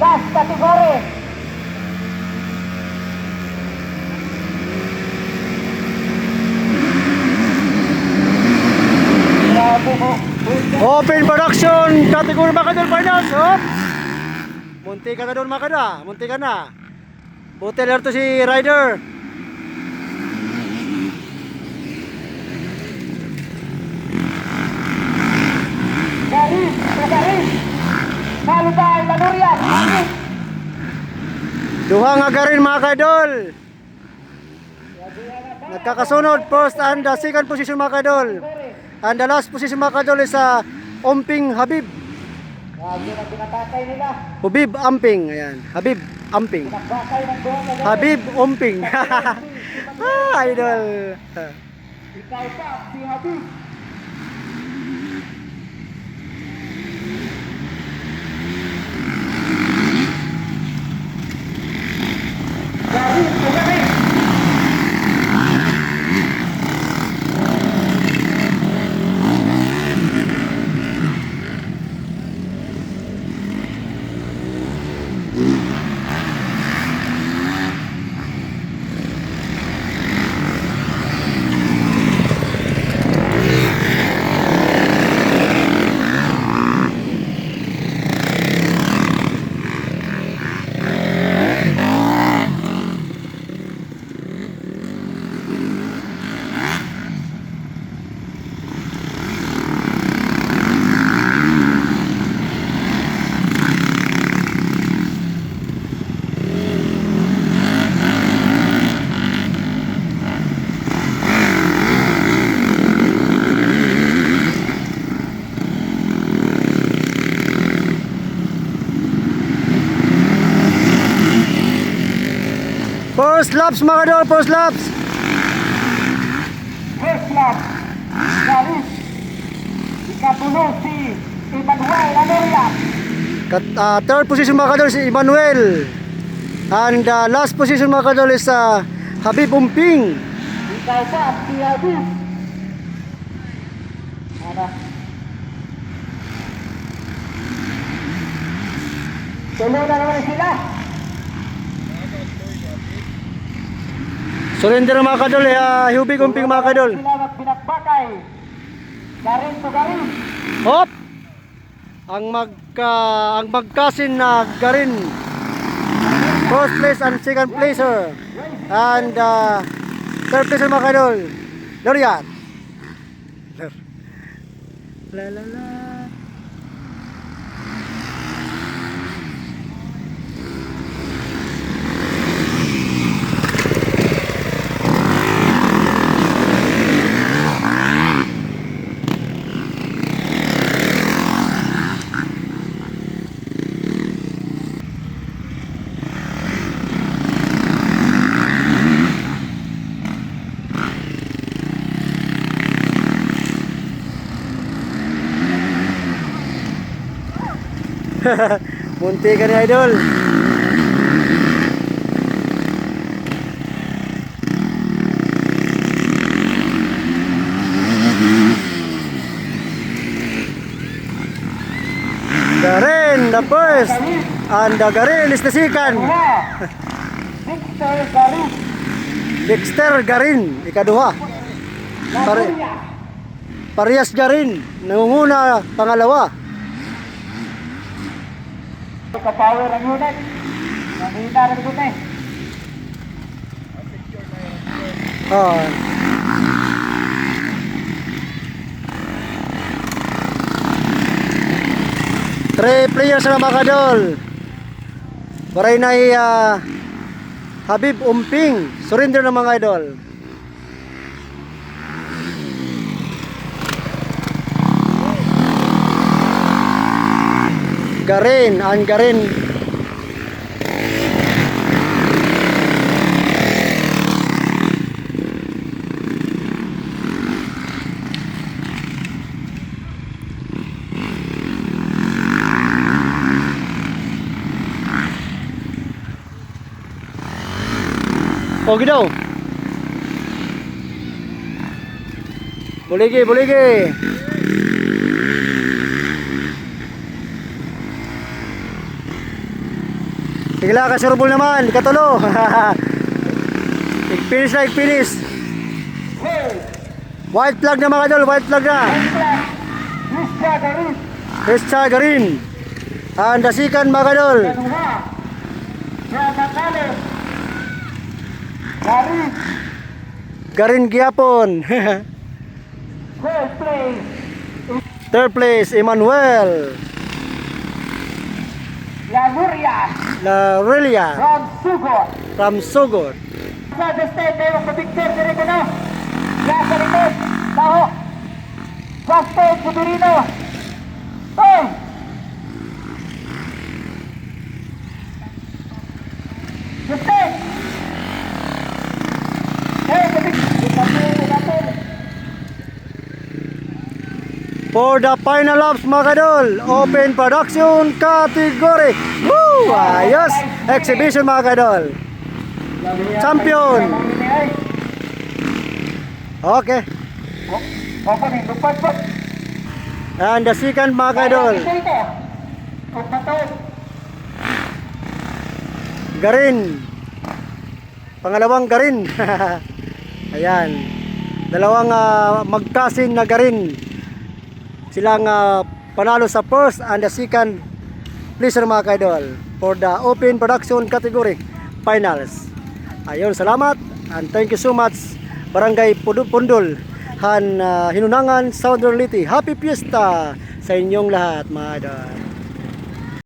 Last category. Grabe mo. Open production category mga kadol finals. Hop. Munti ka na doon mga kada. Munti ka na. Buteler to si rider. Garis, Garis. Salubay, Manurian. Duha nga garin mga kadol. Nagkakasunod first and the second position mga kadol. And the last position mga kadol is Omping Habib. Grabe na pinatakay nila. Habib Amping. Ayan. Habib Amping. Nakbakay ng buong kagawa. Habib Omping. Idol. Ikaw pa, si Habib. Garis, Garis. First laps mga kadol. First laps. First lap, Garis. Ikatulo si Emmanuel Anoria. Third position mga kadol si Emmanuel. And last position mga kadol is Habib Umping. Ikaw pa, si Habib. Ano? Tuloy na naman sila. Surrender mga kadol. Habib Umping mga kadol. Sila magpinakbakay. Garin to garin. Hop. Ang magkasin na garin. First place and second placer. And third placer mga kadol. Loriat. La la la. Munti ka ni idol. Garin the first and the Garin is the second. Victor Garin. Dexter Garin ikaduha. Parehas Garin nangunguna pangalawa. Ka-power ang unit. Nangina rin ko na eh. Oh. Three players na mga kadol. Baray na Habib Umping. Surrender na mga idol. Garin and Garin. Pogi daw. Boleh ke? Tigla ka surbol naman, katulo. Finish na, finish. White flag na mga idol, white flag na. Christian Garin. And the second mga idol. Garin Giapon. Third place, Emmanuel La Relia from Sugod. Sa state mayroong ka-picture diri ko na. Diyan sa likod. Taho. Justin Severino. Hoy! Justin! Hey, ka-picture natin. For the final laps mga kadol, open production category. Woo! Ayos! Exhibition mga kadol. Champion! Okay. Opo, may lupad po. And the second mga kadol, Garin. Pangalawang Garin. Ayan. Dalawang magkasin na Garin. Silang panalo sa first and the second place mga kadol for the open production category finals. Ayun, salamat and thank you so much Barangay Pundol Han Hinunangan, Southern Leyte. Happy Fiesta sa inyong lahat mga idol.